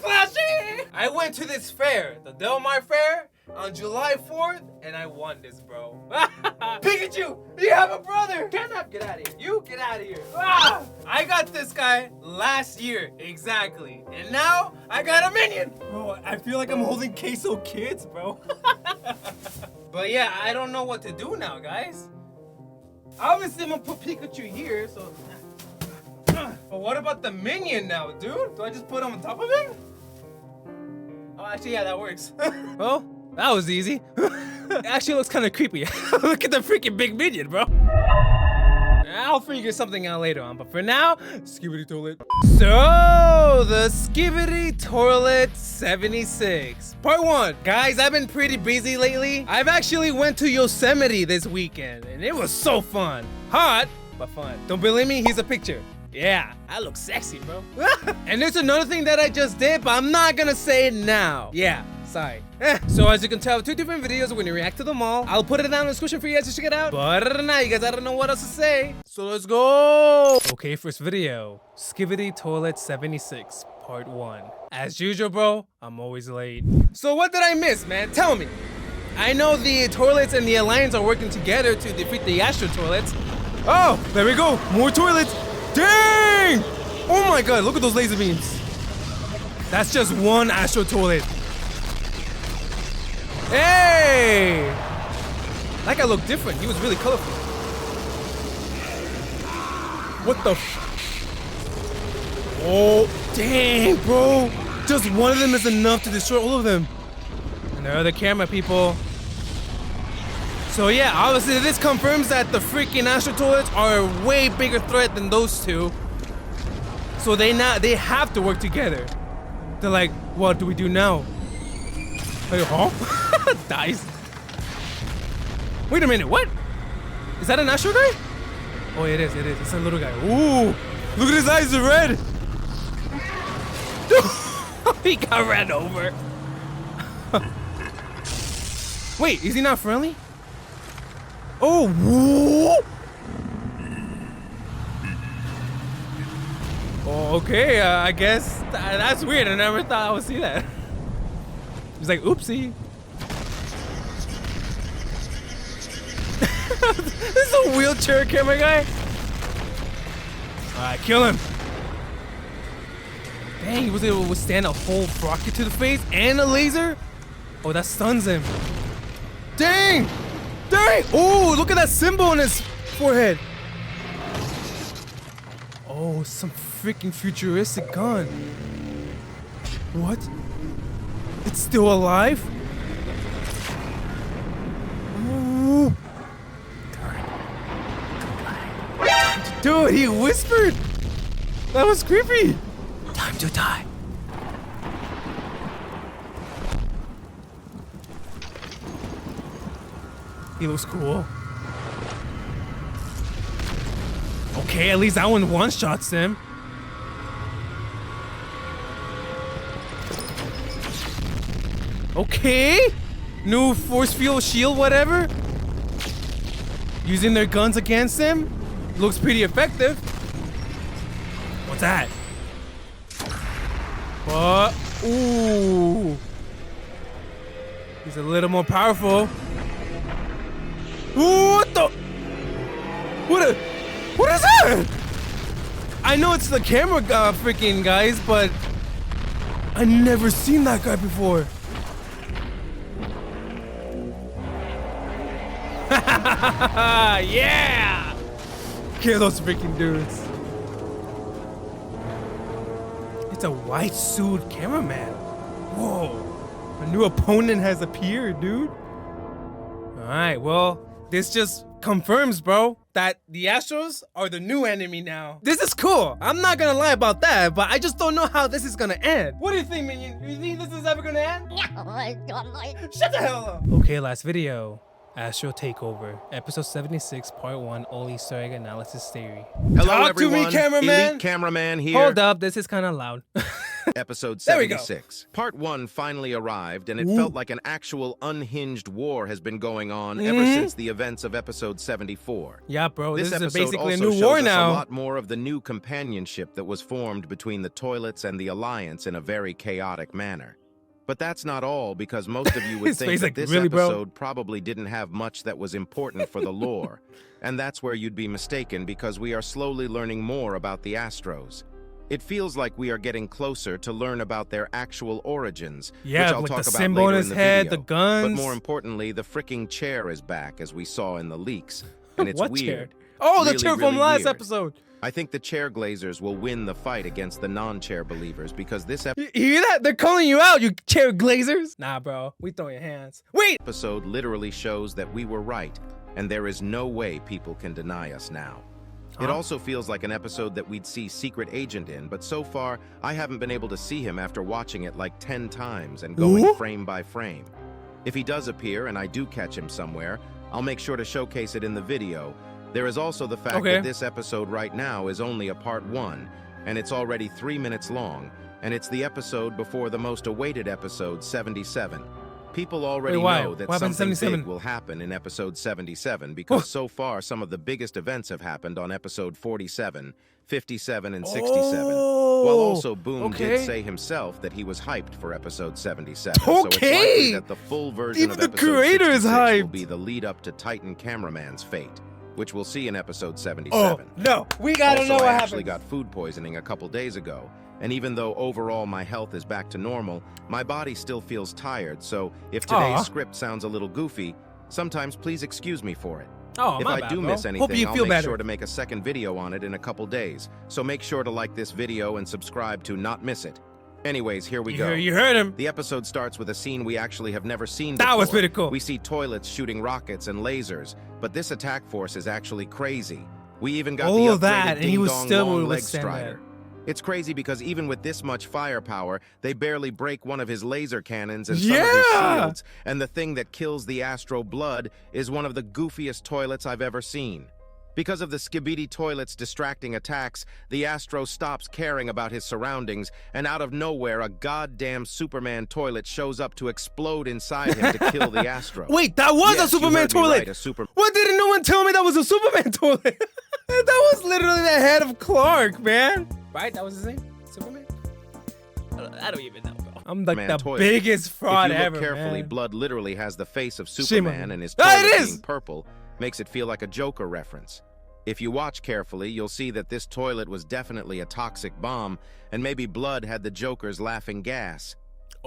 plushie! I went to this fair, the Del Mar Fair, on July 4th, and I won this, bro. Pikachu, you have a brother! Get out of here. You get out of here. Ah! I got this guy last year, exactly. And now, I got a minion. Bro, I feel like I'm holding Queso Kids, bro. But yeah, I don't know what to do now, guys. Obviously, I'm gonna put Pikachu here, so... But what about the minion now, dude? Do I just put him on top of him? Oh, actually, yeah, that works. Well, that was easy. It actually looks kind of creepy. Look at the freaking big minion, bro. I'll figure something out later on, but for now, Skibidi Toilet. So, the Skibidi Toilet 76. Part 1. Guys, I've been pretty busy lately. I've actually went to Yosemite this weekend, and it was so fun. Hot, but fun. Don't believe me? Here's a picture. Yeah, I look sexy, bro. And there's another thing that I just did, but I'm not gonna say it now. Yeah, sorry. So as you can tell, 2 different videos. We're gonna react to them all. I'll put it down in the description for you guys to check it out. But other than that, you guys, I don't know what else to say. So let's go. Okay, first video. Skibidi Toilet 76, part 1. As usual, bro, I'm always late. So what did I miss, man? Tell me. I know the toilets and the Alliance are working together to defeat the Astro toilets. Oh, there we go. More toilets. Dang! Oh my god, look at those laser beams. That's just one Astro toilet. Hey! That guy looked different. He was really colorful. What the f... Oh, dang, bro. Just one of them is enough to destroy all of them. And there are the camera people. So yeah, obviously this confirms that the freaking Astro toilets are a way bigger threat than those two. So they have to work together. They're like, what do we do now? Like, huh? Dies. Wait a minute, what? Is that an Astro guy? Oh, it is. It's a little guy. Ooh, look at his eyes, they're red. He got ran over. Wait, is he not friendly? Oh, whoa. Oh, okay, I guess that's weird. I never thought I would see that. He's like, oopsie. This is a wheelchair camera guy. Alright, kill him. Dang, he was able to withstand a whole rocket to the face and a laser? Oh, that stuns him. Dang! Dang! Oh, look at that symbol on his forehead. Oh, some freaking futuristic gun. What? It's still alive? Ooh. Dude, he whispered. That was creepy. Time to die. He looks cool. Okay, at least that one one-shots him. Okay. New force field shield, whatever. Using their guns against him. Looks pretty effective. What's that? What? Ooh. He's a little more powerful. What the? What is that? I know it's the camera freaking guys, but I never seen that guy before. Yeah! Kill those freaking dudes. It's a white suit cameraman. Whoa. A new opponent has appeared, dude. Alright, well, this just confirms, bro, that the Astros are the new enemy now. This is cool. I'm not gonna lie about that, but I just don't know how this is gonna end. What do you think, Minion? You think this is ever gonna end? Shut the hell up. Okay, last video. Astro Takeover, episode 76, part 1, all Easter egg analysis theory. Hello, Talk everyone. To me, cameraman. Elite cameraman here. Hold up, this is kind of loud. Episode There we go. 76. Part 1 finally arrived, and it felt like an actual unhinged war has been going on ever since the events of episode 74. Yeah, bro, this is episode basically a also new shows war us now. a lot more of the new companionship that was formed between the toilets and the Alliance in a very chaotic manner. But that's not all, because most of you would His think face that like, this really, bro? episode probably didn't have much that was important for the lore. And that's where you'd be mistaken, because we are slowly learning more about the Astros. It feels like we are getting closer to learn about their actual origins, Yeah, which I'll with talk the about symbol later on in his the head, video. the guns. But more importantly, the freaking chair is back, as we saw in the leaks. And it's What weird. chair? Oh, the Really, chair from really last weird. episode. I think the chair glazers will win the fight against the non-chair believers, because this You hear that? They're calling you out, you chair glazers. Nah, bro, we throw your hands. Wait. episode literally shows that we were right, and there is no way people can deny us now. It also feels like an episode that we'd see Secret Agent in, but so far, I haven't been able to see him after watching it like 10 times and going frame by frame. If he does appear, and I do catch him somewhere, I'll make sure to showcase it in the video. There is also the fact that this episode right now is only a part 1, and it's already 3 minutes long, and it's the episode before the most awaited episode, 77. People already know that something big will happen in episode 77, because so far some of the biggest events have happened on episode 47, 57, and 67. While also Boom did say himself that he was hyped for episode 77. So it's likely that the full version of episode 66 will be the lead up to Titan Cameraman's fate, which we'll see in episode 77. Oh, no, we gotta know what happened. I actually got food poisoning a couple days ago, and even though overall my health is back to normal, my body still feels tired, so if today's script sounds a little goofy, sometimes please excuse me for it. If I do miss anything, I'll make sure to make a second video on it in a couple days, so make sure to like this video and subscribe to not miss it. Anyways, here we go. You heard him. The episode starts with a scene we actually have never seen before. That was pretty cool. We see toilets shooting rockets and lasers, but this attack force is actually crazy. We even got the upgraded ding-dong long leg strider. It's crazy because even with this much firepower, they barely break one of his laser cannons and some of his shields, and the thing that kills the Astro Blood is one of the goofiest toilets I've ever seen. Because of the Skibidi toilet's distracting attacks, the Astro stops caring about his surroundings, and out of nowhere, a goddamn Superman toilet shows up to explode inside him to kill the Astro. Wait, that was a Superman toilet! Right, Why didn't no one tell me that was a Superman toilet? That was literally the head of Clark, man. Right? That was his name? Superman? I don't even know, bro. I'm like the biggest fraud ever, If you look carefully, man. Blood literally has the face of Superman, and his toilet being purple makes it feel like a Joker reference. If you watch carefully, you'll see that this toilet was definitely a toxic bomb, and maybe Blood had the Joker's laughing gas.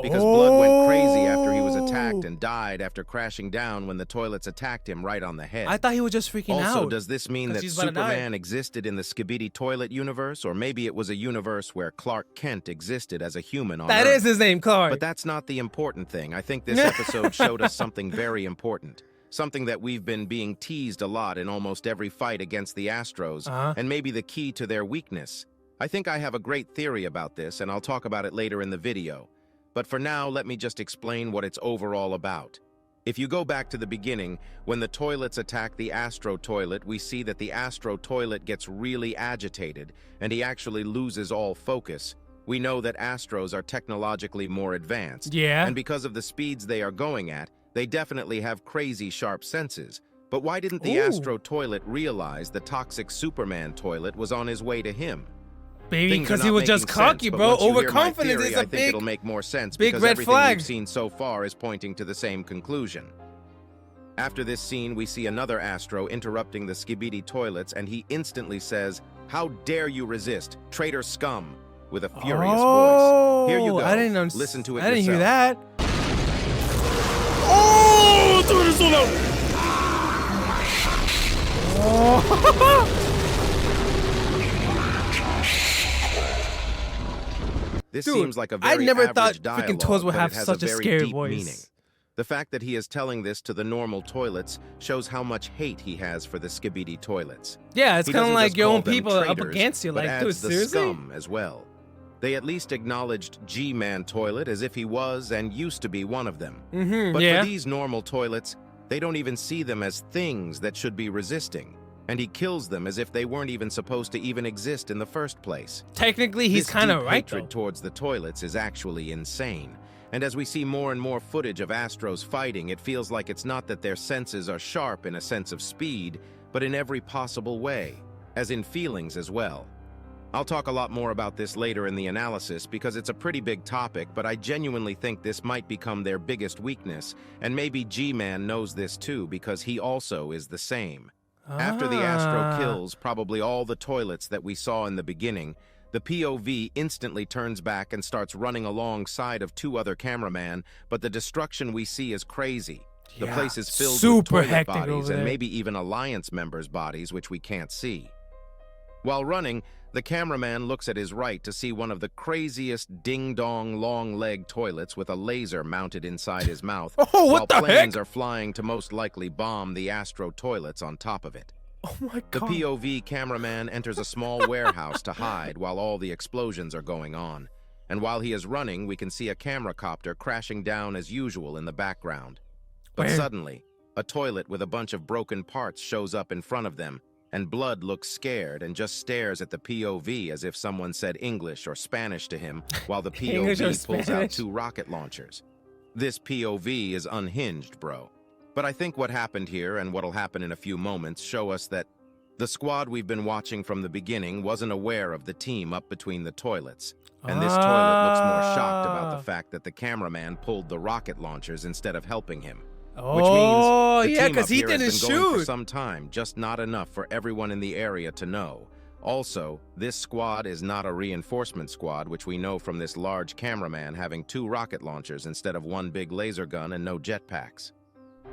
Because Blood went crazy after he was attacked and died after crashing down when the toilets attacked him right on the head. I thought he was just freaking out. Also, does this mean that Superman existed in the Skibidi toilet universe, or maybe it was a universe where Clark Kent existed as a human on Earth? That is his name, Clark. But that's not the important thing. I think this episode showed us something very important. Something that we've been being teased a lot in almost every fight against the Astros, and maybe the key to their weakness. I think I have a great theory about this, and I'll talk about it later in the video. But for now, let me just explain what it's overall about. If you go back to the beginning, when the toilets attack the Astro toilet, we see that the Astro toilet gets really agitated, and he actually loses all focus. We know that Astros are technologically more advanced, and because of the speeds they are going at, they definitely have crazy sharp senses. But why didn't the Astro toilet realize the toxic Superman toilet was on his way to him? Baby, because he was just cocky, bro. Overconfidence is a big, it'll make more sense big because red everything flag. we've seen so far is pointing to the same conclusion. After this scene, we see another Astro interrupting the Skibidi toilets, and he instantly says, "How dare you resist, traitor scum," with a furious voice. Here you go. I didn't listen to it I didn't yourself. hear that. Oh, dude, it's so loud. Oh. This Dude, seems like a very I never thought average freaking dialogue, toys would but have it has such a very scary deep voice. meaning. The fact that he is telling this to the normal toilets shows how much hate he has for the Skibidi toilets. Yeah, it's He kind of doesn't like just your call own them people up traitors, against you. but Like, dude, adds the seriously? scum as well. They at least acknowledged G-Man toilet as if he was and used to be one of them. But for these normal toilets, they don't even see them as things that should be resisting. and he kills them as if they weren't even supposed to even exist in the first place. Technically, he's kind of right, hatred though. towards the toilets is actually insane. And as we see more and more footage of Astros fighting, it feels like it's not that their senses are sharp in a sense of speed, but in every possible way, as in feelings as well. I'll talk a lot more about this later in the analysis because it's a pretty big topic, but I genuinely think this might become their biggest weakness, and maybe G-Man knows this too because he also is the same. After the Astro kills probably all the toilets that we saw in the beginning, the POV instantly turns back and starts running alongside of two other cameramen, but the destruction we see is crazy. The place is filled with toilet bodies and maybe even Alliance members' bodies, which we can't see. While running, the cameraman looks at his right to see one of the craziest ding-dong long-leg toilets with a laser mounted inside his mouth, while planes are flying to most likely bomb the Astro toilets on top of it. Oh my God. The POV cameraman enters a small warehouse to hide while all the explosions are going on. And while he is running, we can see a camera copter crashing down as usual in the background. But suddenly, a toilet with a bunch of broken parts shows up in front of them, and Blood looks scared and just stares at the POV as if someone said English or Spanish to him, while the POV pulls out two rocket launchers. This POV is unhinged, bro. But I think what happened here, and what'll happen in a few moments, show us that the squad we've been watching from the beginning wasn't aware of the team up between the toilets. And this toilet looks more shocked about the fact that the cameraman pulled the rocket launchers instead of helping him. Which means the team up here has been going for some time, just not enough for everyone in the area to know. Also, this squad is not a reinforcement squad, which we know from this large cameraman having two rocket launchers instead of one big laser gun and no jetpacks.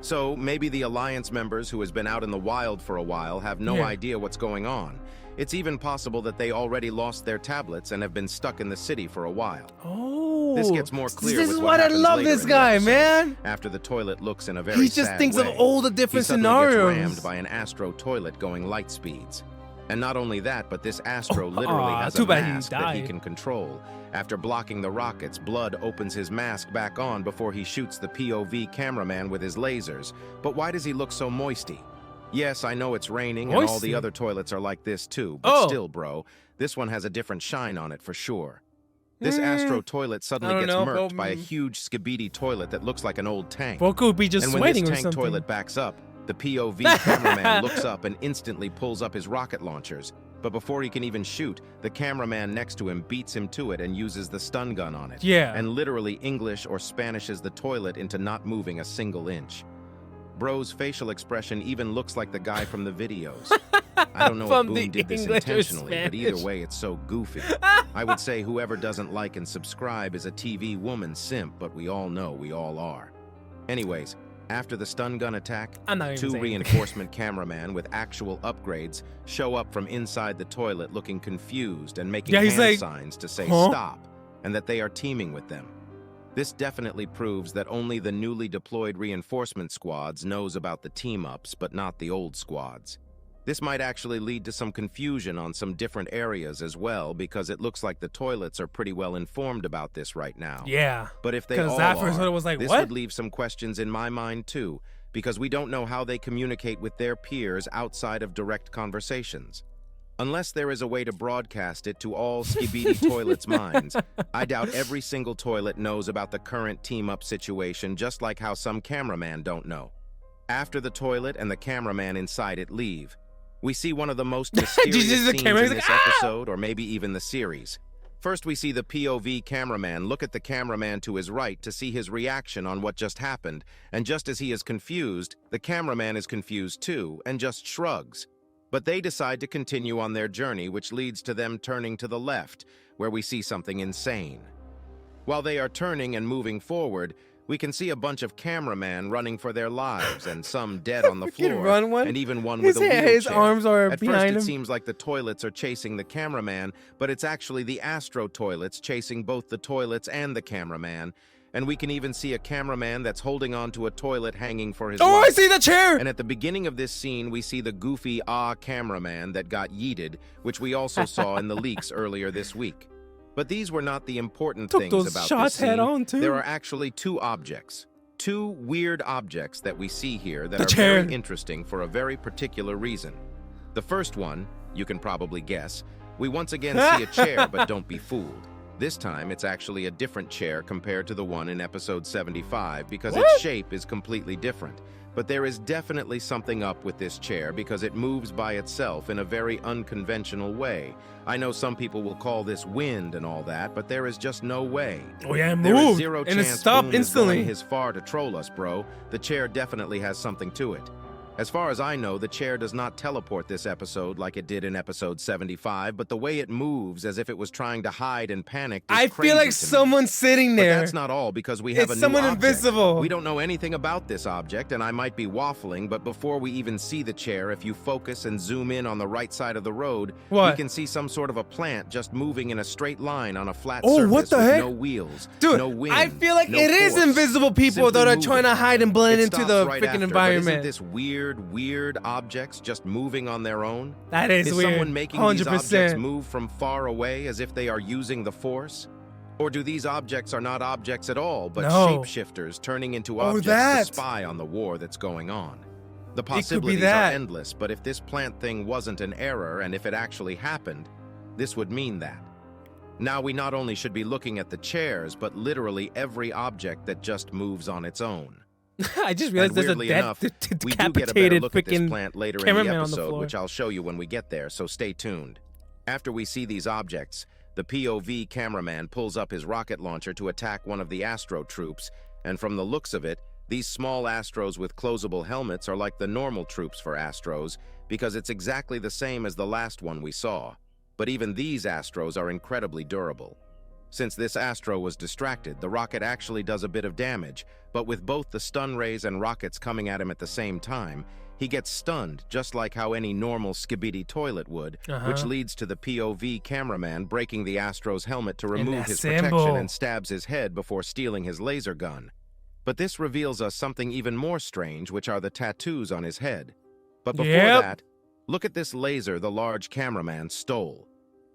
So maybe the Alliance members who has been out in the wild for a while have no idea what's going on. It's even possible that they already lost their tablets and have been stuck in the city for a while. Oh, this gets more clear. This is what I love this guy, man. After the toilet looks in a very he just thinks way, of all the different he scenarios. Gets rammed by an Astro toilet going light speeds. And not only that, but this Astro literally has a mask that he can control. After blocking the rockets, Blood opens his mask back on before he shoots the POV cameraman with his lasers. But why does he look so moisty? Yes, I know it's raining and all the other toilets are like this too, but still, bro, this one has a different shine on it for sure. This Astro toilet suddenly gets murked by a huge Skibidi toilet that looks like an old tank. Boku would be just and when this tank toilet backs up, the POV cameraman looks up and instantly pulls up his rocket launchers. But before he can even shoot, the cameraman next to him beats him to it and uses the stun gun on it. And literally English or Spanishes the toilet into not moving a single inch. Bro's facial expression even looks like the guy from the videos. I don't know if Boom did this intentionally, but either way, it's so goofy. I would say whoever doesn't like and subscribe is a TV woman simp, but we all know we all are. Anyways, after the stun gun attack, two reinforcement cameramen with actual upgrades show up from inside the toilet looking confused and making hand signs to say stop, and that they are teaming with them. This definitely proves that only the newly deployed reinforcement squads knows about the team-ups, but not the old squads. This might actually lead to some confusion on some different areas as well, because it looks like the toilets are pretty well informed about this right now. But if they all are, this would leave some questions in my mind too, because we don't know how they communicate with their peers outside of direct conversations. Unless there is a way to broadcast it to all Skibidi toilets' minds, I doubt every single toilet knows about the current team-up situation, just like how some cameramen don't know. After the toilet and the cameraman inside it leave, we see one of the most mysterious scenes in this episode, or maybe even the series. First, we see the POV cameraman look at the cameraman to his right to see his reaction on what just happened, and just as he is confused, the cameraman is confused too, and just shrugs. But they decide to continue on their journey, which leads to them turning to the left, where we see something insane. While they are turning and moving forward, we can see a bunch of cameramen running for their lives, and some dead on the floor, and even one with a wheelchair. His arms are At behind first, him. it seems like the toilets are chasing the cameraman, but it's actually the Astro toilets chasing both the toilets and the cameraman. And we can even see a cameraman that's holding on to a toilet hanging for his life. I see the chair! And at the beginning of this scene, we see the goofy cameraman that got yeeted, which we also saw in the leaks earlier this week. But these were not the important things about this scene. There are actually two objects. Two weird objects that we see here that are very interesting for a very particular reason. The first one, you can probably guess, we once again see a chair, but don't be fooled. This time, it's actually a different chair compared to the one in episode 75 because its shape is completely different. But there is definitely something up with this chair because it moves by itself in a very unconventional way. I know some people will call this wind and all that, but there is just no way. Oh yeah, it There is moved, zero and it chance stopped Boone is instantly. going his far to troll us, bro. The chair definitely has something to it. As far as I know, the chair does not teleport this episode like it did in episode 75, but the way it moves as if it was trying to hide and panic is I crazy feel like to me. someone's sitting But there. that's not all, because we have It's a new someone object. invisible. We don't know anything about this object, and I might be waffling, but before we even see the chair, if you focus and zoom in on the right side of the road, What? we can see some sort of a plant just moving in a straight line on a flat Oh, surface what the with heck? no wheels, Dude, no wind, I feel like no it is force. invisible people Simply that are moving. trying to hide and blend It into stops the right freaking after, but environment. isn't this weird objects just moving on their own? That is weird. Someone making 100%. these objects move from far away as if they are using the Force? Or do these objects are not objects at all, but No. shapeshifters turning into Oh, objects that. to spy on the war that's going on? The be possibilities are that. endless, but if this plant thing wasn't an error and if it actually happened, this would mean that. Now we not only should be looking at the chairs, but literally every object that just moves on its own. I just realized And there's a weirdly dead, enough, we do get a better decapitated look at this freaking plant later in the cameraman on the episode, floor. which I'll show you when we get there, so stay tuned. After we see these objects, the POV cameraman pulls up his rocket launcher to attack one of the Astro troops, and from the looks of it, these small Astros with closable helmets are like the normal troops for Astros, because it's exactly the same as the last one we saw. But even these Astros are incredibly durable. Since this Astro was distracted, the rocket actually does a bit of damage, but with both the stun rays and rockets coming at him at the same time, he gets stunned, just like how any normal Skibidi toilet would, which leads to the POV cameraman breaking the Astro's helmet to remove his protection and stabs his head before stealing his laser gun. But this reveals us something even more strange, which are the tattoos on his head. But before that, look at this laser the large cameraman stole.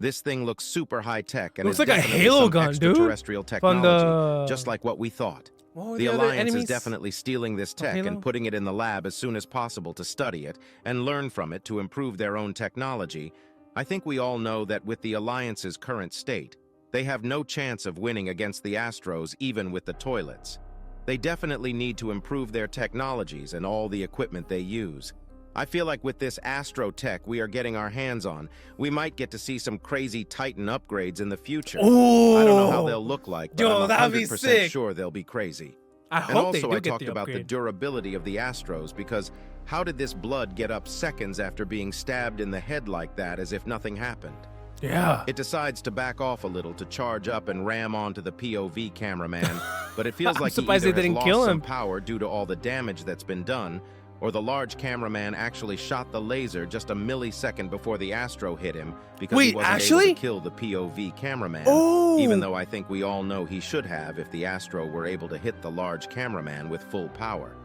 This thing looks super high-tech and looks is like a definitely Halo some gun, dude. extraterrestrial technology, just like what we thought. The Alliance is definitely stealing this tech and putting it in the lab as soon as possible to study it and learn from it to improve their own technology. I think we all know that with the Alliance's current state, they have no chance of winning against the Astros even with the toilets. They definitely need to improve their technologies and all the equipment they use. I feel like with this Astro tech we are getting our hands on, we might get to see some crazy Titan upgrades in the future. Ooh. I don't know how they'll look like, but Yo, I'm that'd be 100% sick. sure they'll be crazy. I And hope they also do I get talked the about the upgrade. durability of the Astros, because how did this blood get up seconds after being stabbed in the head like that as if nothing happened? Yeah. It decides to back off a little to charge up and ram onto the POV cameraman, but it feels I'm like he surprised either they has didn't lost kill some him. power due to all the damage that's been done, or the large cameraman actually shot the laser just a millisecond before the Astro hit him because he Wait, wasn't actually? able to kill the POV cameraman, Oh. even though I think we all know he should have if the Astro were able to hit the large cameraman with full power.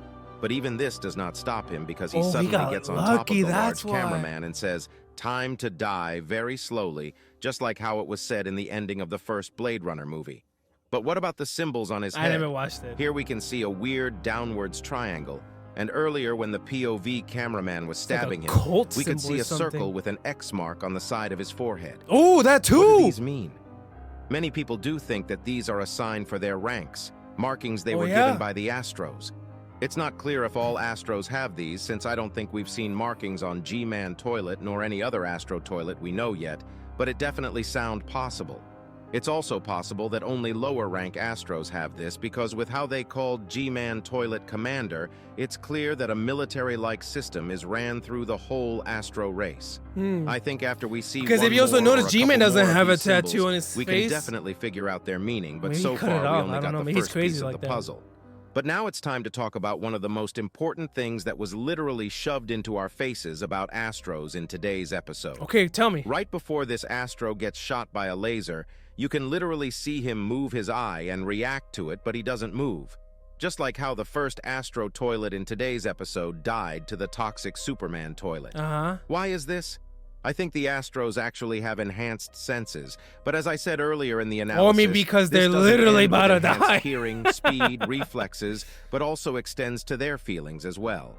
But even this does not stop him because he suddenly got gets on top of lucky, the large that's why. cameraman and says, "Time to die," very slowly, just like how it was said in the ending of the first Blade Runner movie. But what about the symbols on his head? I never watched it. Here we can see a weird downwards triangle, and earlier when the POV cameraman was stabbing him, cult we could symbol see or a circle something. with an X mark on the side of his forehead. Oh, that What do too. these mean? Many people do think that these are a sign for their ranks, markings they were yeah? given by the Astros. It's not clear if all Astros have these, since I don't think we've seen markings on G-Man toilet nor any other Astro toilet we know yet, but it definitely sounds possible. It's also possible that only lower rank Astros have this, because with how they called G-Man toilet commander, it's clear that a military-like system is ran through the whole Astro race. I think after we see Because one if you also more or notice, a G-Man couple doesn't more of have a these symbols, tattoo on his we face. can definitely figure out their meaning, but Maybe so he cut it far we off. only I don't got know. the Maybe he's first crazy piece of like the that. puzzle. But now it's time to talk about one of the most important things that was literally shoved into our faces about Astros in today's episode. Okay, tell me. Right before this Astro gets shot by a laser, you can literally see him move his eye and react to it, but he doesn't move. Just like how the first Astro toilet in today's episode died to the toxic Superman toilet. Why is this? I think the Astros actually have enhanced senses, but as I said earlier in the analysis, Or maybe because this they're doesn't literally end with about to enhanced die. hearing, speed, reflexes, but also extends to their feelings as well.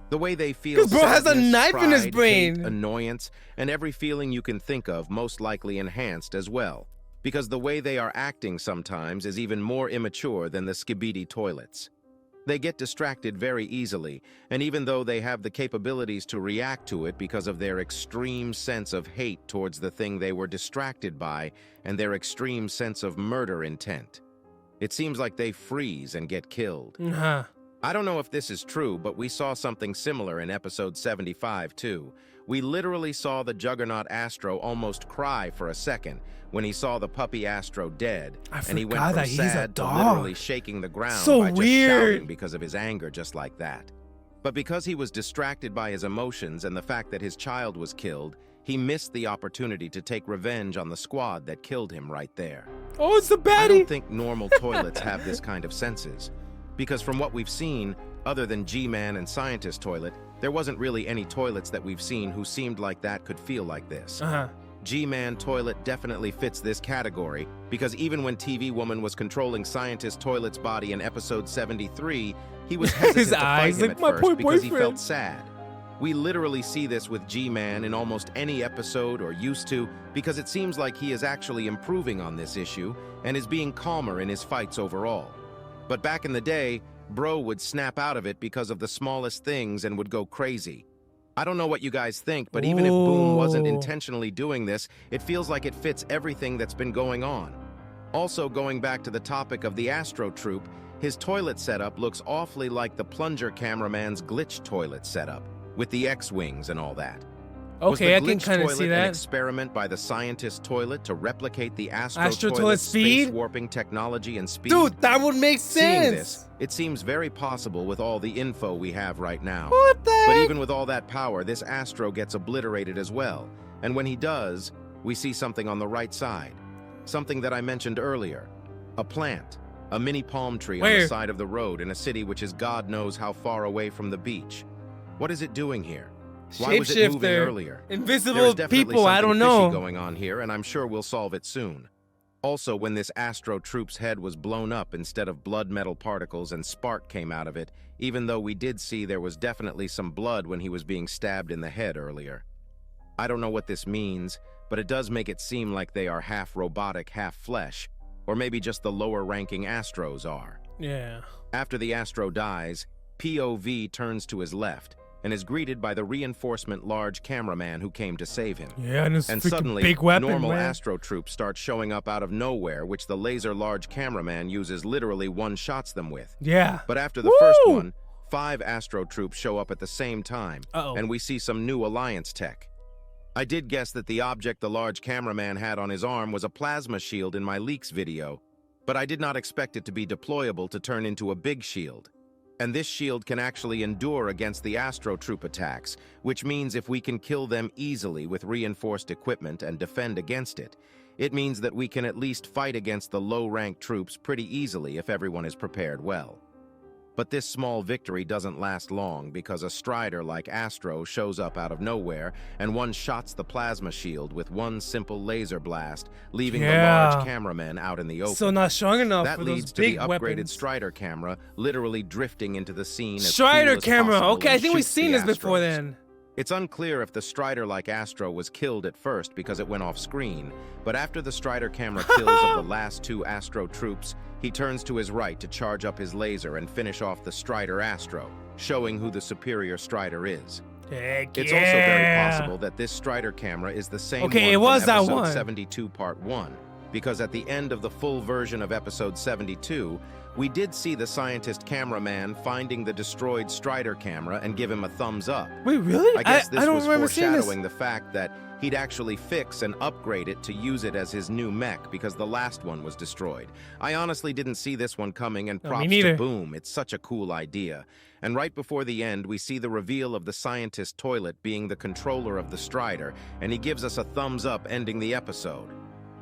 The way they feel 'Cause bro has a sadness, knife in his pride, brain. hate, annoyance, and every feeling you can think of, most likely enhanced as well. Because the way they are acting sometimes is even more immature than the Skibidi toilets. They get distracted very easily, and even though they have the capabilities to react to it because of their extreme sense of hate towards the thing they were distracted by and their extreme sense of murder intent, it seems like they freeze and get killed. I don't know if this is true, but we saw something similar in episode 75 too. We literally saw the juggernaut Astro almost cry for a second when he saw the puppy Astro dead, and he went from that he's sad a to dog. literally shaking the ground So by just weird. shouting because of his anger just like that. But because he was distracted by his emotions and the fact that his child was killed, he missed the opportunity to take revenge on the squad that killed him right there. Oh, it's the baddie. I don't think normal toilets have this kind of senses, because from what we've seen, other than G-Man and Scientist Toilet, there wasn't really any toilets that we've seen who seemed like that could feel like this. G-Man Toilet definitely fits this category, because even when TV Woman was controlling Scientist Toilet's body in episode 73, he was hesitant His to fight eyes him like at my first poor because he boyfriend. felt sad. We literally see this with G-Man in almost any episode, or used to, because it seems like he is actually improving on this issue and is being calmer in his fights overall. But back in the day, Bro would snap out of it because of the smallest things and would go crazy. I don't know what you guys think, but even if Boom wasn't Ooh. intentionally doing this, it feels like it fits everything that's been going on. Also, going back to the topic of the Astro Troop, his toilet setup looks awfully like the plunger cameraman's glitch toilet setup, with the X-wings and all that. Okay, I Was the can glitch kind of toilet see an that. experiment by the Scientist Toilet to replicate the Astro Astro Toilet Toilet's speed? space warping technology and speed? Dude, that would make Seeing sense. this, it seems very possible with all the info we have right now. What the But heck? even with all that power, this Astro gets obliterated as well. And when he does, we see something on the right side. Something that I mentioned earlier. A plant. A mini palm tree on Where? the side of the road in a city which is God knows how far away from the beach. What is it doing here? Why was it moving Shapeshifter. earlier? Invisible There's definitely people, I something don't fishy know. going on here, and I'm sure we'll solve it soon. Also, when this Astro Troop's head was blown up instead of blood metal particles and spark came out of it, even though we did see there was definitely some blood when he was being stabbed in the head earlier. I don't know what this means, but it does make it seem like they are half robotic, half flesh, or maybe just the lower-ranking Astros are. Yeah. After the Astro dies, POV turns to his left and is greeted by the reinforcement large cameraman who came to save him. Yeah, and this And freaking suddenly, big weapon, normal man. Astro troops start showing up out of nowhere, which the laser large cameraman uses literally one-shots them with. Yeah. But after the first one, 5 Astro troops show up at the same time, and we see some new Alliance tech. I did guess that the object the large cameraman had on his arm was a plasma shield in my leaks video, but I did not expect it to be deployable to turn into a big shield. And this shield can actually endure against the Astro Troop attacks, which means if we can kill them easily with reinforced equipment and defend against it, it means that we can at least fight against the low-ranked troops pretty easily if everyone is prepared well. But this small victory doesn't last long because a strider like Astro shows up out of nowhere and one-shots the plasma shield with one simple laser blast, leaving the large cameramen out in the open. So not strong enough That for leads those to the big upgraded weapons. Strider camera literally drifting into the scene as Strider cool as camera. possible Okay, I and think we've shoots seen the this before Astros. then. It's unclear if the Strider like Astro was killed at first because it went off screen, but after the Strider camera kills of the last 2 Astro troops, he turns to his right to charge up his laser and finish off the Strider Astro, showing who the superior Strider is. Heck It's also very possible that this Strider camera is the same Okay, one it was from that episode one. 72 part 1, because at the end of the full version of episode 72, we did see the scientist cameraman finding the destroyed Strider camera and give him a thumbs up. Wait, really? I guess this don't was remember seeing this. foreshadowing the fact that he'd actually fix and upgrade it to use it as his new mech because the last one was destroyed. I honestly didn't see this one coming, and No, me props neither. to Boom. It's such a cool idea. And right before the end, we see the reveal of the scientist toilet being the controller of the Strider, and he gives us a thumbs up ending the episode.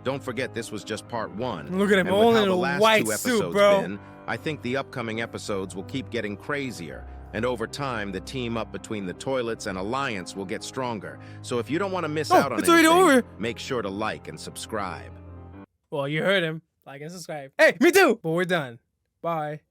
Don't forget this was just part 1. Look at him, and all with how in the a last white 2 suit, episodes bro. been, I think the upcoming episodes will keep getting crazier. And over time, the team up between the toilets and Alliance will get stronger. So if you don't want to miss out on it's already anything, over. make sure to like and subscribe. Well, you heard him. Like and subscribe. Hey, me too. But we're done. Bye.